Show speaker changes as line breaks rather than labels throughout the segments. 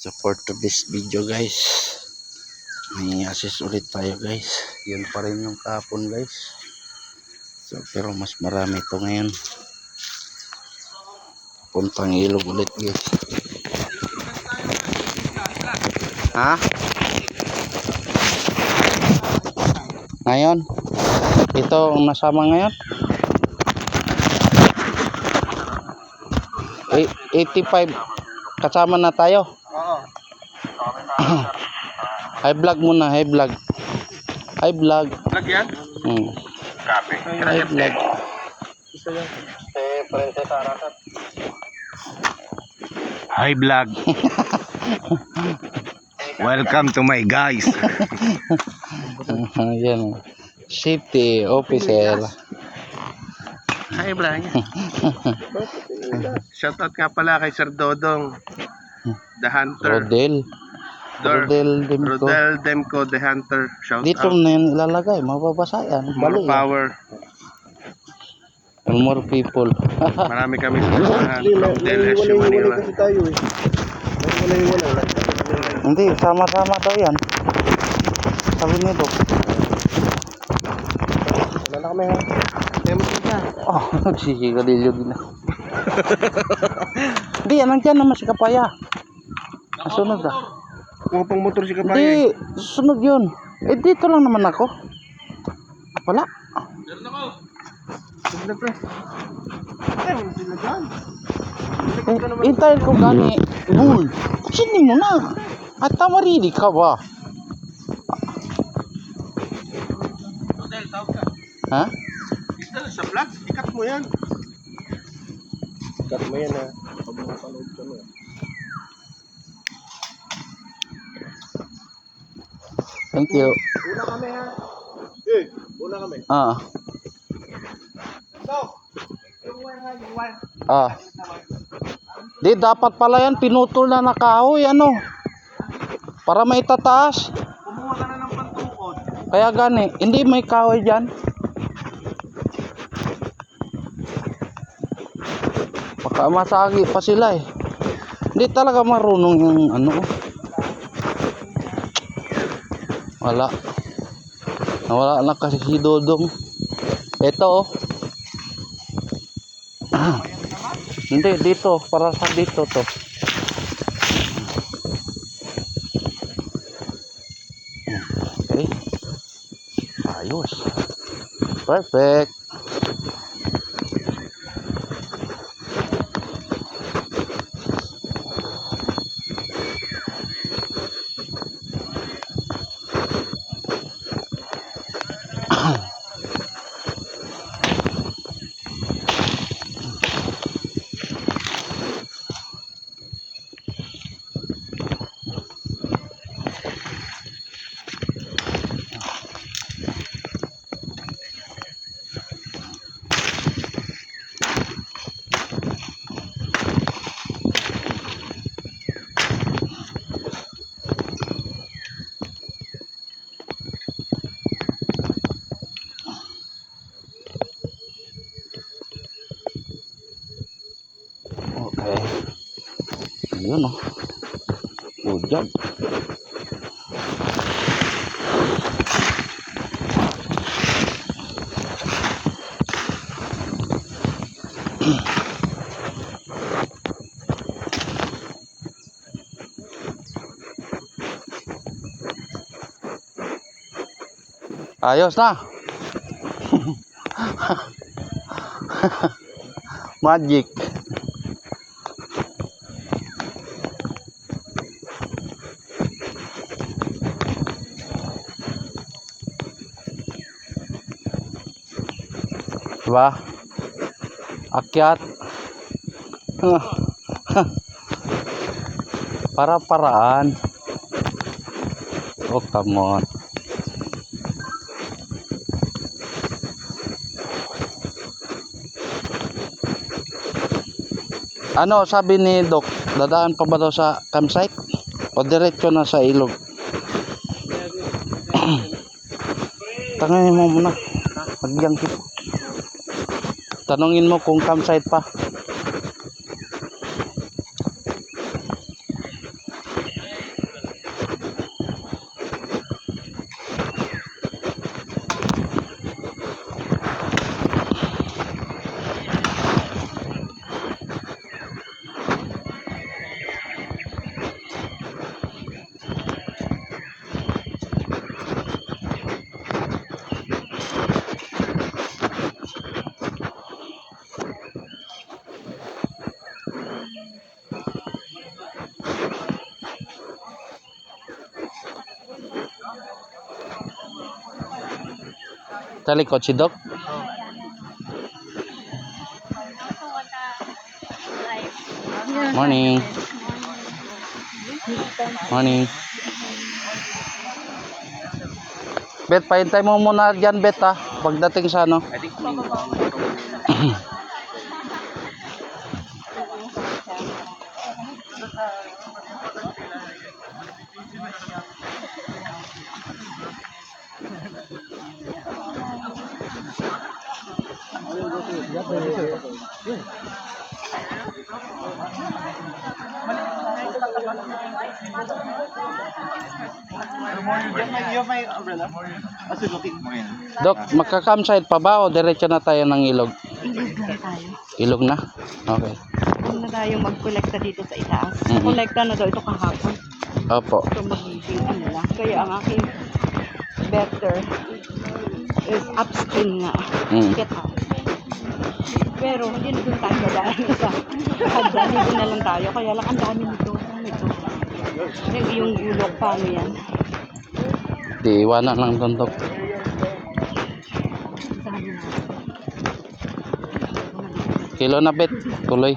So for today's video guys, may assist ulit tayo guys. Yun pa rin yung kahapon guys. So pero mas marami ito ngayon. Puntang ilog ulit guys. Ha? Ngayon? Ito ang nasama ngayon? 85 kasama na tayo.
Oo.
High vlog muna, high vlog. High vlog.
Vlog yan? Copy.
High vlog.
Isa yan. Princess Arasat. Hi vlog. Welcome to my guys.
Yan. Safety officer.
Hi vlog. Shoutout nga pala kay Sir Dodong, The Hunter. Rodel Demko, The Hunter. Shout
Dito
out.
na yan ilalagay, mababasa yan.
More
Bali,
power.
yan. More people.
Marami kami sasamahan from Del Esyo, Manila.
Hindi, sama-sama daw yan. Sabi ni Dok.
Wala na kami ha.
Oh, nagsisigililyo din ako. Hindi, yan nandiyan naman si Kapaya. Sunod ah.
Pumapang motor si Kapaya.
Hindi, sunod yun. Eh, dito lang naman ako. Wala.
Meron ako. Sunod na pre. Ay, sila dyan.
Hintayin ko gani. Bull. Sini mo na. At tamarili ka ba?
Hotel, tawag ka.
Ha?
Dito sa vlog, ikat mo yan. Ikat mo yan ha. Pag makapanood ka mo.
Thank you.
Una kami ha. Eh, una kami.
Ah.
So, yung wire.
Ah. Di dapat pala yan pinutol na nakahoy ano. Para may tataas.
Kumuha ka na ng pantukod.
Kaya gani, hindi may kahoy diyan. Baka masagi pa sila eh. Hindi talaga marunong yung ano. Wala. Nawala na kasi si Dodong. Ito oh. Hindi, dito. Para sa dito to. Okay. Ayos. Perfect. Okay. Ayun oh. Hujan. Ayos na. Magic. Diba? Akyat. Para-paraan. Oh, come on. Ano sabi ni Doc? Dadaan pa ba daw sa campsite? O diretso na sa ilog? Tanungin mo muna. Magyangkit. Tanungin mo kung campsite pa. Sa likod si Doc. Morning. Morning. Bet, pahintay mo muna dyan, Bet, ha? Pagdating sa ano. Dok, magka-campsite pa ba o diretso na tayo ng ilog?
Ilog na tayo.
Ilog na? Okay.
Huwag na tayo mag-collecta dito sa itaas. Collecta na daw ito kahapon.
Opo.
So magiging ano lang. Kaya ang aking better is upstream nga. Get out. Pero hindi na doon tayo dadaan sa hagdan. Dito na lang tayo. Kaya lang ang dami nito. Ito. Yung ilog, paano yan?
Di iwanan lang doon, Dok.
Sabi na.
Kilo na, Bet. Tuloy.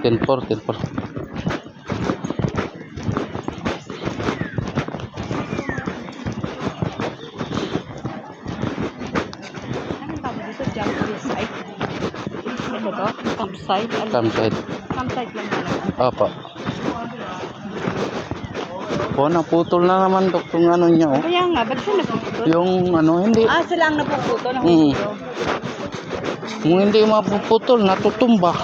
Tenpor.
Anong tawag dito? Jump site. Ito to? Campsite?
Campsite.
Campsite lang talaga.
Opo. Po, naputol na naman, Dok, kung ano niya, oh.
Kaya nga, ba't siya napuputol?
Yung ano, hindi.
Ah, sila ang napuputol.
Kung hindi mapuputol, natutumba.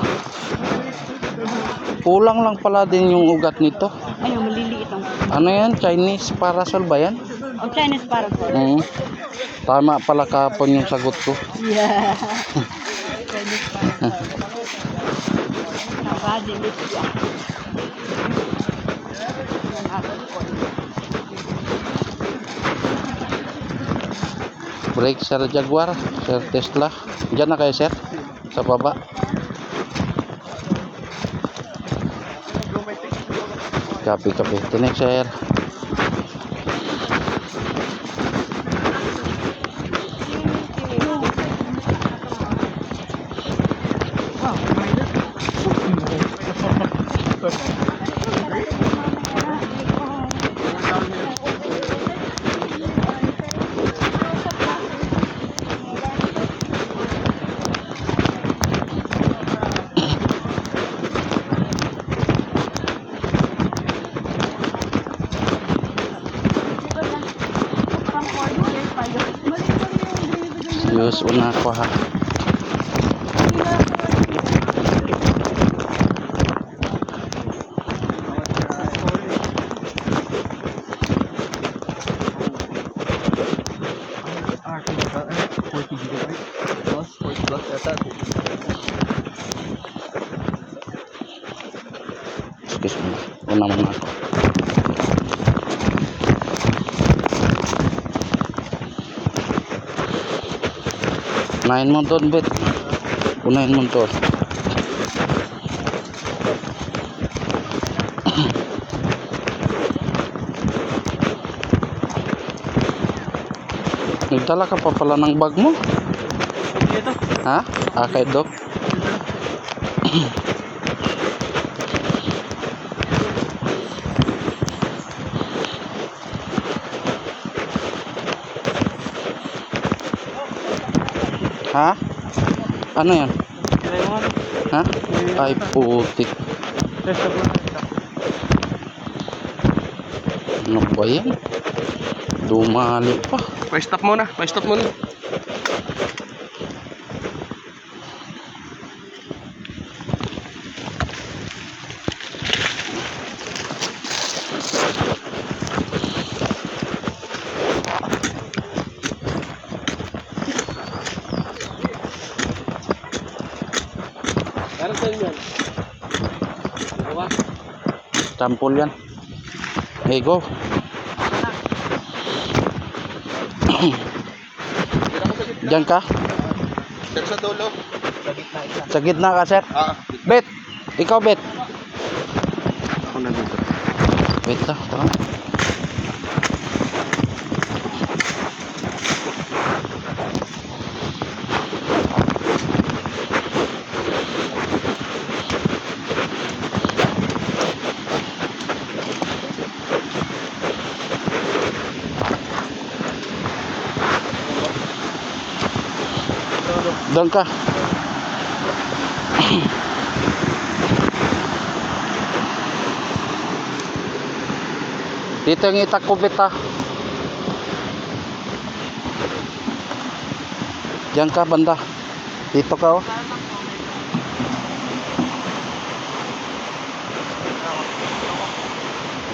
Kulang lang pala din yung ugat nito.
Ayaw, maliliit ang
Ano yan? Chinese parasol ba yan?
oh, Chinese parasol.
Tama pala kahapon yung sagot ko.
Yeah. Chinese parasol. Nakadilit siya.
Brake, Sir Jaguar, Sir Tesla. Diyan na kayo, Sir? Sa baba. Copy. Tinig, Sir. Serius una ko, ha. Excuse me. Una muna ako. Unahin mo doon, Bet. Unahin mo doon. Nagdala ka pa pala ng bag mo? Ha? Kay Doc? Ha? Ano yan? Ha? Ay, putik. Ano ba yan? Dumali pa.
Pa-stop muna.
Tampol yan. Hey, go. Diyan ka?
Sir, sa dulo.
Sa gitna ka, Sir? Bet! Ikaw, Bet!
Ako na dito.
Wait lang. Tara. Doon ka. Dito yung itakubit ha. Diyan ka banda. Dito ka oh.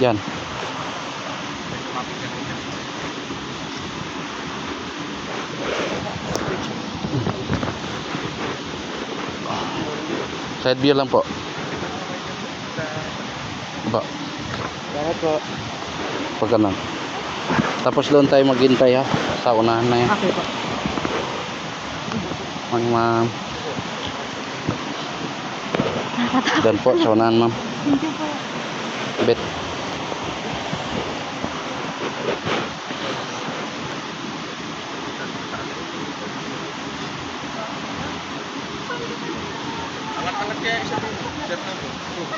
Yan. Side view lang po. Ba.
Bakit po?
Pag ganun. Tapos doon tayo maghintay ha. Sa unahan na yan.
Okay po.
Ma'am. Doon po sa unahan ma'am.
Hindi po.
Bet.
Angat-angat kaya isa po.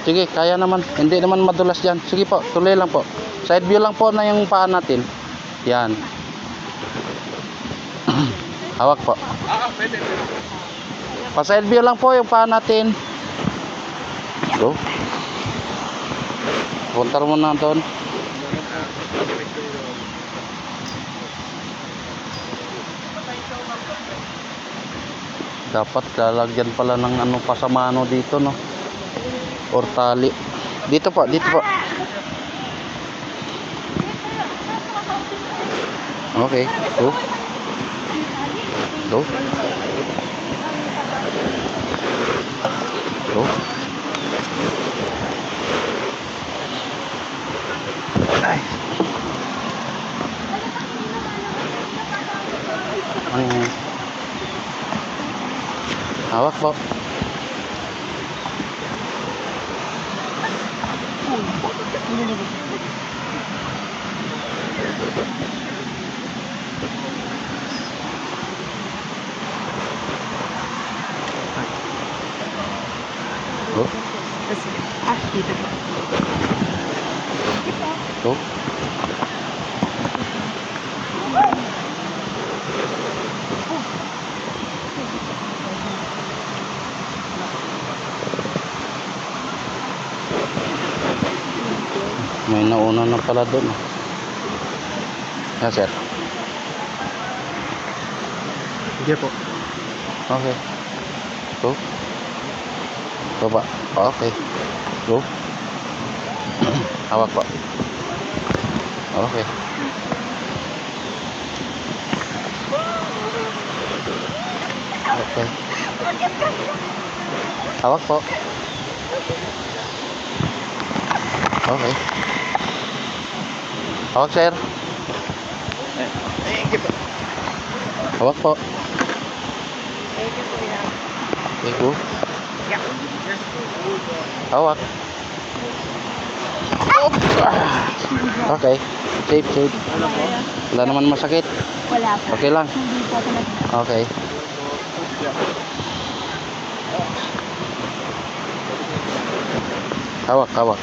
Sige, kaya naman. Hindi naman madulas dyan. Sige po, tuloy lang po. Side view lang po na yung paa natin. Yan. Hawak po.
Pwede.
Pa side view lang po yung paa natin. Go. Punta mo na doon. Dapat lalagyan pala ng ano pasamano dito no. Or tali. Dito po, dito po. Okay, go. Go. Go. Ay. Hawak po. Go.
Dito po.
Go. May nauna na pala doon. Yan sir.
Hindi po.
Okay. Go. Baba. Okay. Go. Hawak po. Okay. Okay. Hawak po. Okay. Hawak sir.
Thank you po.
Hawak po.
Thank you po yan.
Okay, go. Hawak. Okay. Safe, safe. Wala naman masakit.
Wala po.
Okay lang.
Hindi po ako nag-
Okay. Hawak, hawak.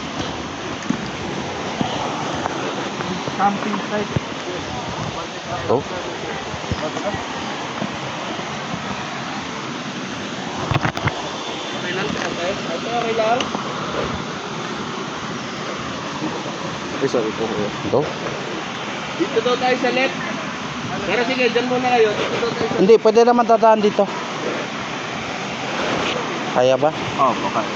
Camping site.
Go.
Okay lang. Okay lang. Sorry po.
Go.
Dito daw tayo sa left. Pero sige, dyan muna kayo. Dito daw tayo sa
Hindi, pwede naman dadaan dito. Kaya ba?
Oh, okay.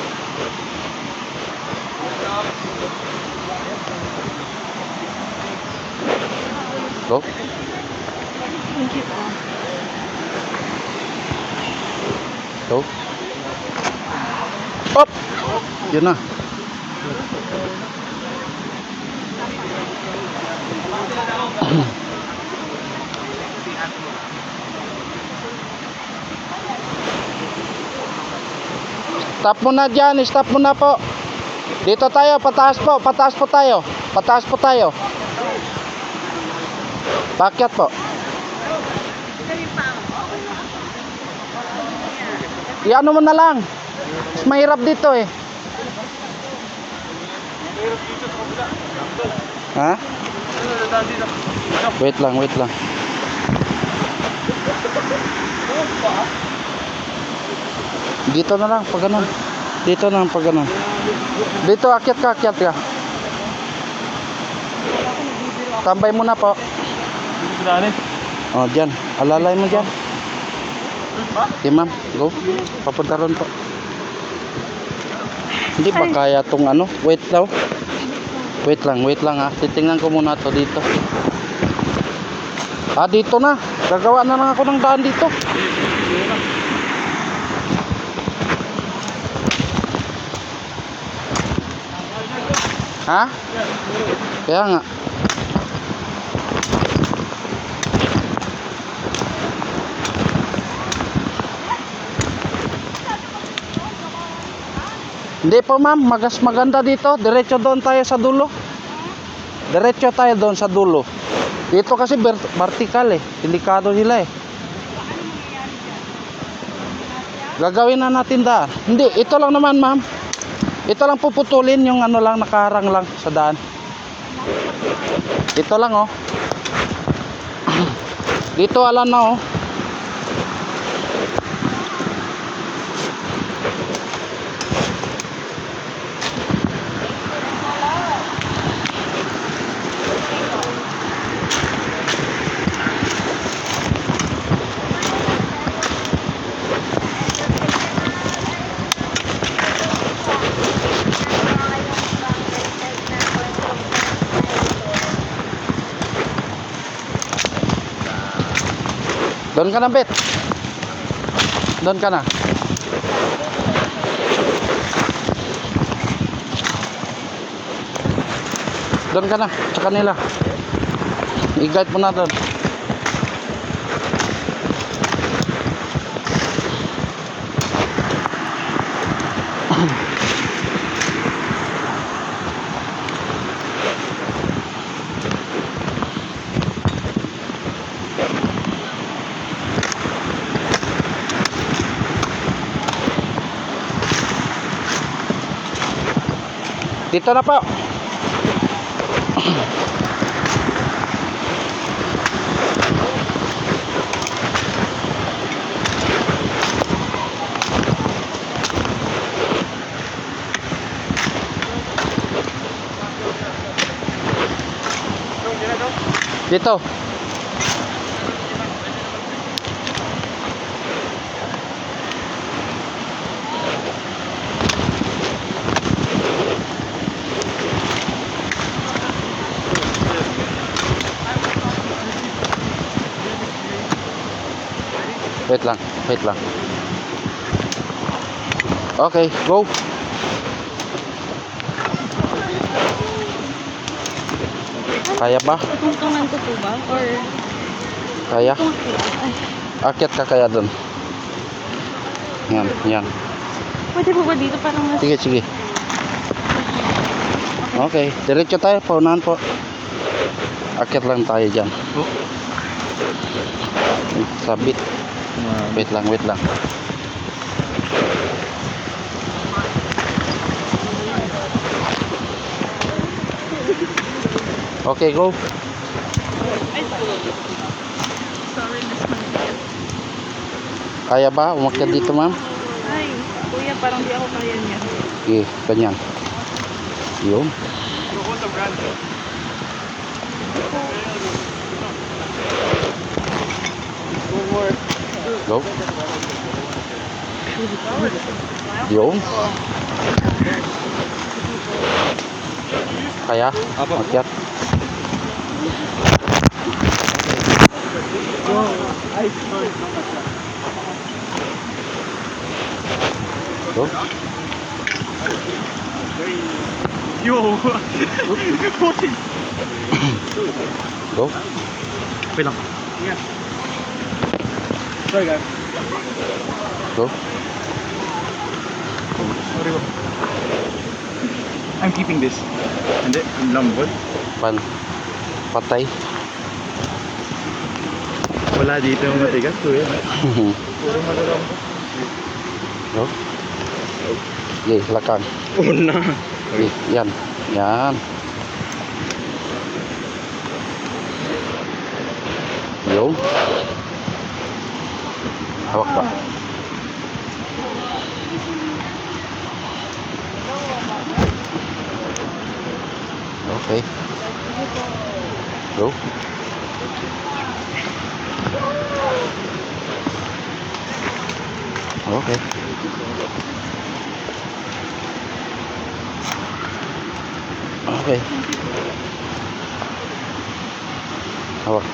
Go.
Thank you po.
Go. Up! Yun na. Stop muna dyan, stop muna po. Dito tayo, pataas po tayo. Pataas po tayo. Pakyat po. Iano mo na lang. Mas mahirap dito eh. Ha? Wait lang, wait lang. Dito na lang, pag ganun. Dito na lang, pag ganun. Dito, akyat ka, akyat ka. Tambay muna po. Oh, dyan. Alalay mo dyan. Okay, ma'am. Go. Papunta ron po. Hindi ba kaya tong ano? Wait daw. Wait lang ha. Titingnan ko muna to dito. Ah, dito na. Gagawa na lang ako ng daan dito. Ha? Kaya nga. Hindi po ma'am, maganda dito. Diretso doon tayo sa dulo. Diretso tayo doon sa dulo. Dito kasi vertical eh. Delikado sila eh. Gagawin na natin daan. Hindi, ito lang naman ma'am. Ito lang puputulin yung ano lang, nakaharang lang sa daan. Ito lang oh. Dito alam na oh. Doon ka na, Bet. Doon ka na. Doon ka na, sa kanila. I-guide mo na doon. Dito na po. Dito. Wait lang, wait lang. Okay, go. Kaya ba?
Tutungtungan ko po ba? Or
Kaya? Akyat ka kaya doon. Yan, yan.
pwede po ba dito parang mas...
Sige, sige. Okay, diretso tayo. Paunahan po. Akyat lang tayo dyan. Sabit. Wait lang, wait lang. Okay, go. Kaya ba? Umakyat dito, ma'am?
Ay, kuya, parang di ako kaya niya.
Okay, ganyan. Yun. Go. Yun. Kaya? Umakyat. Go.
Yo!
Go.
Wait lang. Sorry guys.
Go.
Sorry ko. I'm keeping this. Hindi, lambot.
Patay.
Wala dito yung matigas to yan. Puro malalambot.
Go. Okay, lakang.
Una.
Okay, yan. Yan. Yun. Hawak pa. Okay. Go. Okay. Okay. Hawak.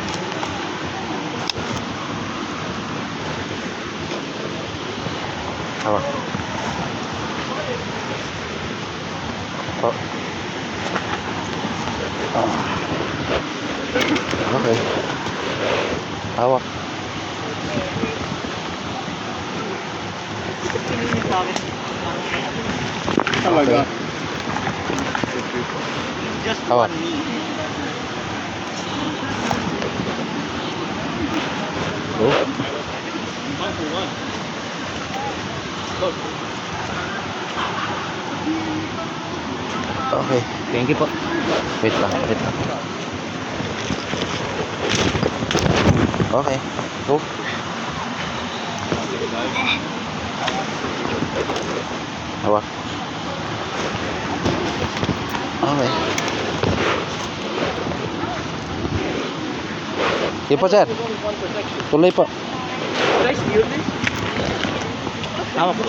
Hawak. Oh. Okay. Hawak.
Talaga.
Just
Hawak.
one knee.
Go. Okay.
Thank you po.
Wait lang. Wait lang. Okay. Go. Hawak. Okay. Sige po, sir. Tuloy po.
Hawak po.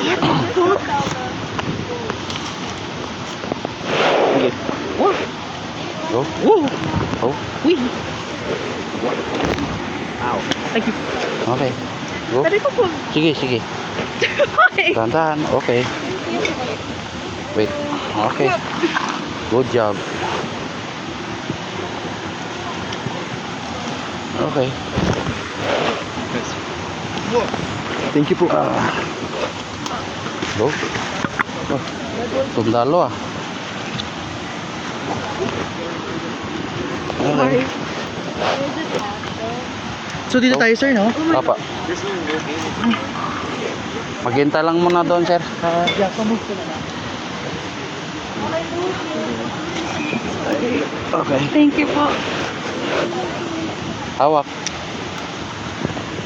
Go. Go.
Ow. Thank you.
Okay. Go.
Pwede ko po.
Sige, sige. Dahan-dahan. Okay. Wait. Okay. Good job. Okay.
Thank you po.
Go. Oh. Sundalo ah. Okay.
So dito tayo sir, no?
Papa. Maghintay lang muna doon, sir.
Yeah, come na lang.
Okay.
Thank you po.
Hawak.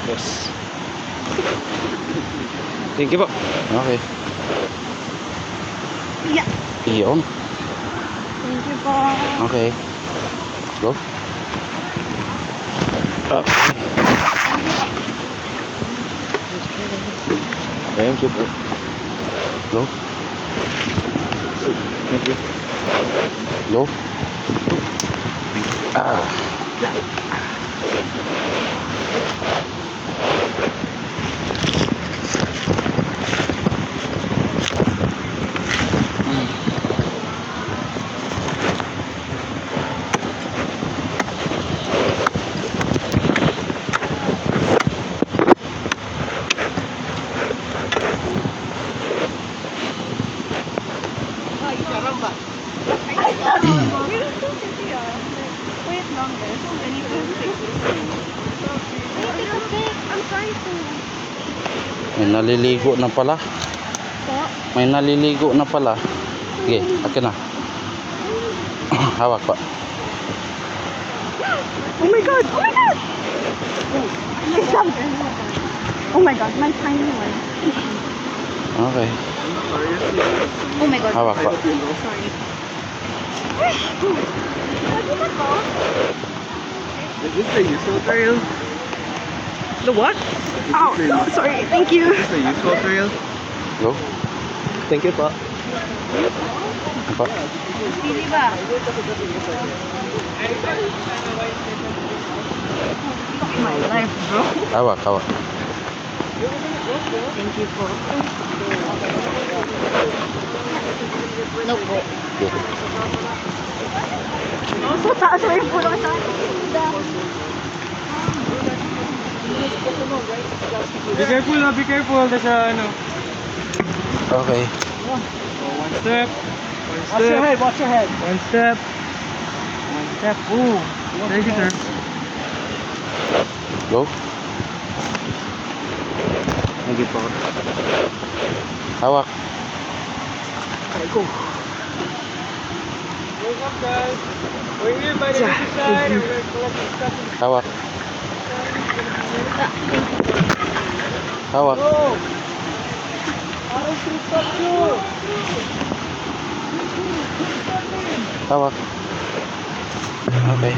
Yes. Thank you po.
Okay.
Yeah.
Iyon.
Thank you po.
Okay. Go. Okay.
Thank you po.
Go.
Thank you.
Go. Ah.
Ay, caramba. Wait longer. So many I'm trying to.
May naliligo na pala.
Po.
May naliligo na pala. Sige, akin na. Hawak pa.
Oh my god! Oh my god! Oh my god, my tiny one.
Okay.
Oh my god.
Hawak pa.
Sorry.
Is this the useful trail?
The what? Oh, no, sorry. Thank you.
Is this the useful trail?
Go.
Thank you po.
Pa.
Hindi ba? My life, bro.
Hawak, hawak.
Thank you po. No po.
Go.
Oh, so taas mo yung puno sa
Be careful na, be careful. Nasa ano.
Okay.
One step. Watch your head, watch your head. One step. One step. Ooh. Thank you, sir.
Go.
Thank you po.
Hawak.
Go. Wake up, guys. We're here by the other side. We're going to collect the stuff.
Hawak. Hawak.
Go. Parang trip-top nyo.
Hawak. Okay.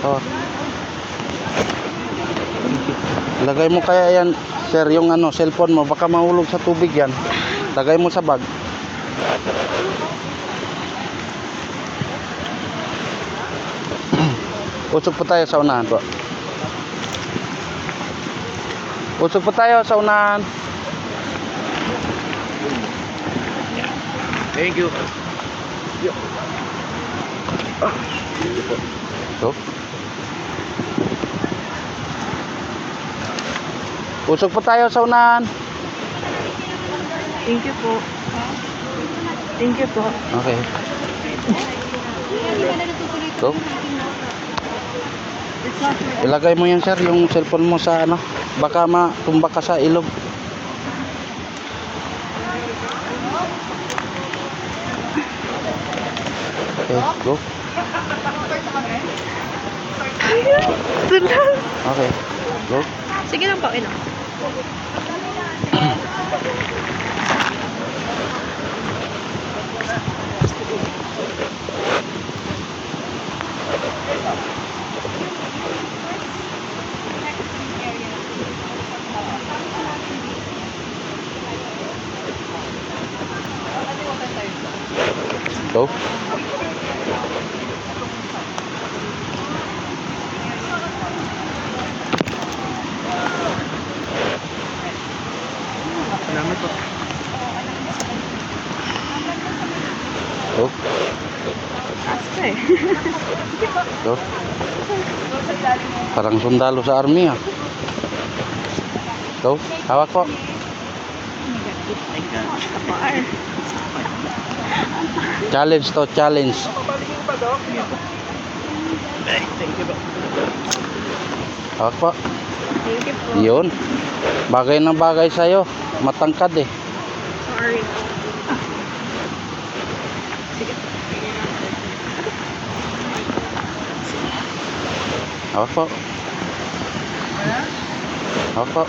Oh. Lagay mo kaya yan, sir, yung ano, cellphone mo. Baka mahulog sa tubig yan. Lagay mo sa bag. Usog po tayo sa unahan po. Usog po tayo sa unahan.
Thank you.
So. Usog po tayo sa unahan.
Thank you po. Thank you po.
Okay. So. Ilagay mo yan, sir, yung cellphone mo sa ano. Baka matumba ka sa ilog. Okay, go. Okay, go.
Sige lang po, ino.
Go.
Salamat po.
Go.
Ask eh.
Go. Parang sundalo sa army ah. Go. Hawak po. Challenge to, challenge.
Thank you po.
Hawak po.
Thank you po.
Yun. Bagay na bagay sa'yo. Matangkad eh.
Sorry.
Hawak po. Hawak po.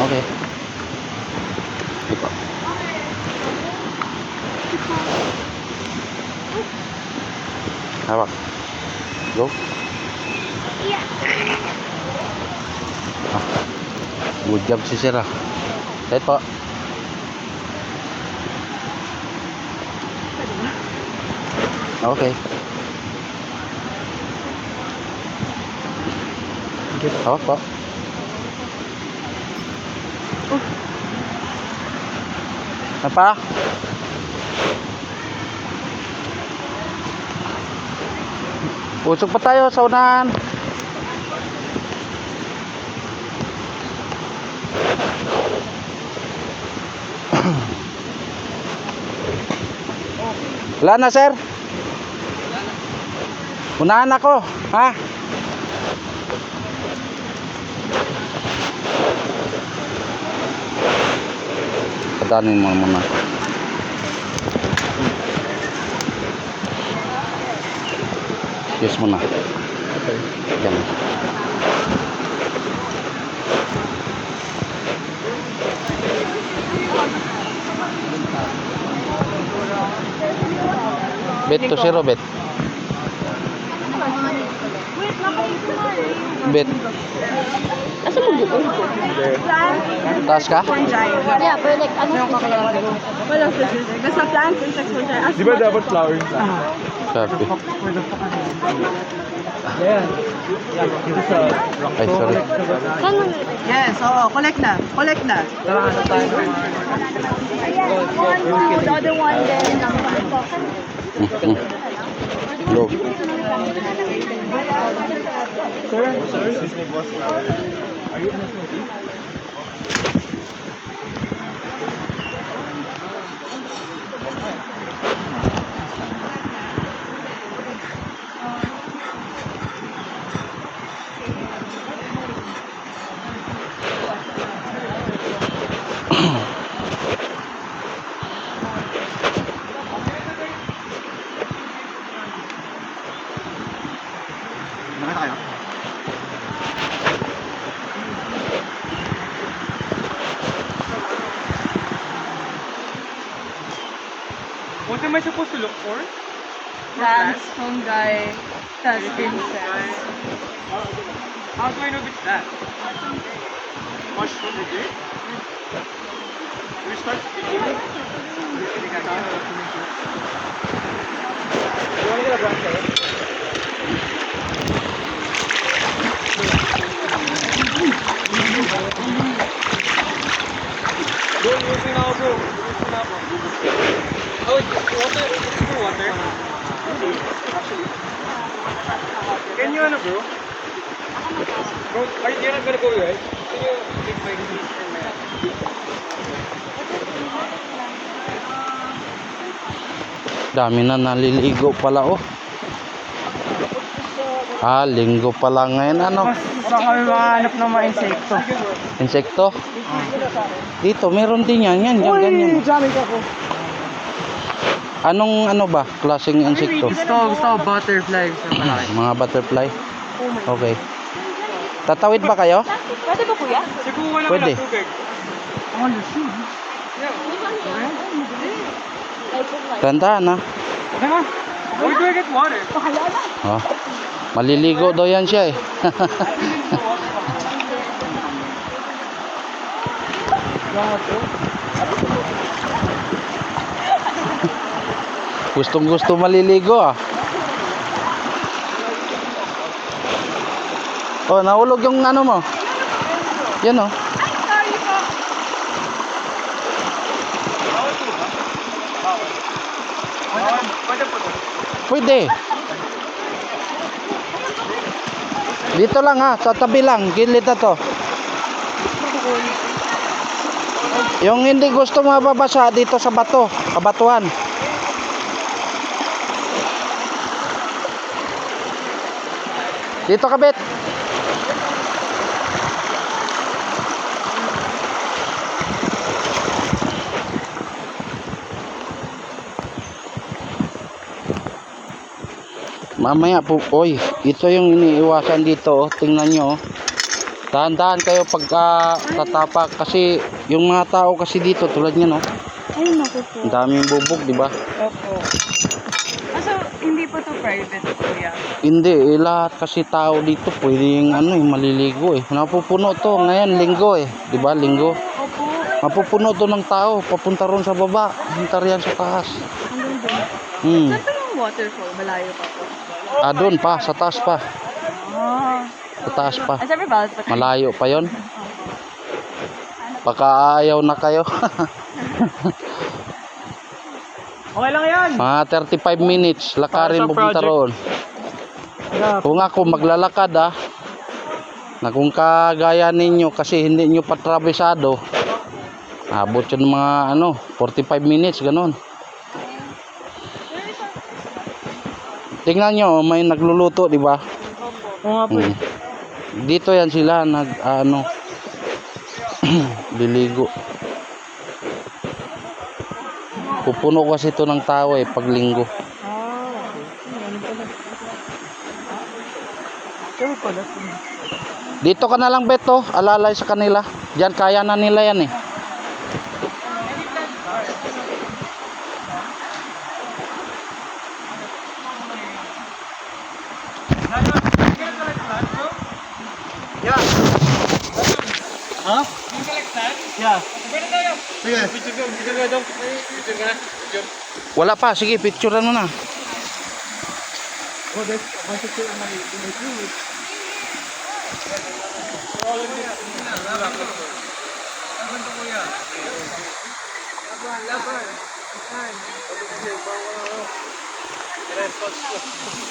Okay. Ito. Hawak. Go. Ah. Good job si Sir ah. Kahit po. Okay. Hawak po. Apa? Usok pa tayo sa unahan. Wala na, sir. Unahan ako, ha? Padanin mo muna. Yes muna.
Okay.
Yan. Bet to si Robert. Bet.
Asa mo dito?
Taas ka?
Yeah, pero like, ano? Walang specific. Basta plants, insects, fungi.
Di ba dapat flowering sa?
Sabi.
Yeah.
Ay, sorry.
Yes, oo. Collect na. Collect na. The other one then.
Go.
Sir, excuse me, boss. Are you am I supposed to look for?
Plants, fungi, pest insects.
How do I know which that? Mushroom, is it? We start speaking. You want to get a branch, Don't use it now, bro. Use it now, bro. Oh, it's water. It's the water. Can you, bro? Bro, you're not gonna go, right? Can you take my keys and
Dami na naliligo pala oh. Linggo pala ngayon ano?
Saan kami makahanap ng mga insekto?
Insekto? Dito, meron din yan. Yan, ganyan. Anong ano ba? Klaseng insekto?
Gusto ko butterflies.
Mga butterfly? Okay. Tatawid ba kayo?
Pwede ba kuya?
Siguro wala
Pwede.
tubig.
Tandaan ha.
Okay na. Where do I get water?
Oh. Maliligo daw yan siya eh. Gustong gusto maliligo ah. Oh, nahulog yung ano mo. Yan oh. Pwede. Dito lang ha, sa tabi lang, gilid na to. Yung hindi gusto mababasa dito sa bato, kabatuhan. Dito kabit. Mamaya po, oy, ito yung iniiwasan dito, oh. Tingnan nyo, oh. Dahan-dahan kayo pagka tatapak kasi yung mga tao kasi dito tulad nyo, no?
Ay, naku po.
Ang daming bubog, di ba?
Opo. So, hindi po to private, kuya?
Hindi, lahat kasi tao dito pwedeng ano, maliligo eh. Napupuno to, ngayon linggo eh, di ba? Linggo.
Opo.
Mapupuno to ng tao, papunta ron sa baba, punta riyan sa taas.
Hanggang doon.
Hmm.
Saan pa yung waterfall? Malayo pa po.
Doon pa, sa taas pa. Sa taas pa.
Ay, sabi ba?
Malayo pa yon. Baka ayaw na kayo.
Okay lang yan.
Mga 35 minutes, lakarin
Para sa
pupunta
project.
roon. Kung ako maglalakad na kung kagaya ninyo kasi hindi nyo patrabesado, abot yun mga 45 minutes, ganun. Tingnan nyo, may nagluluto, di ba?
Oo nga po.
Dito yan sila, liligo. Pupuno kasi ito ng tao eh, pag linggo. Dito ka na lang, Beto, alalay sa kanila. Diyan, kaya na nila yan eh.
Yeah. Huh? You collect that? Yeah. Pwede tayo. Sige. Picture ka daw. Picture ka na. Picture.
Wala pa, sige, picturean mo na.
Oh, there's a bunch of shit on my food.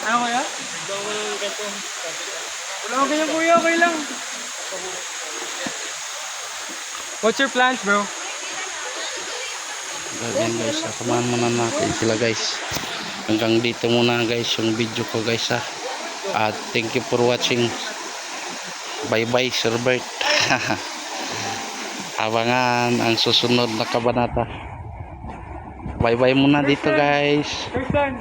Ano kaya? Wala ka kaya kuya, okay lang. What's your plans, bro?
Ganyan guys, samahan muna natin sila guys. Hanggang dito muna guys yung video ko guys ha. At thank you for watching. Bye bye Sir Bert. Abangan ang susunod na kabanata. Bye bye muna dito guys.
First time.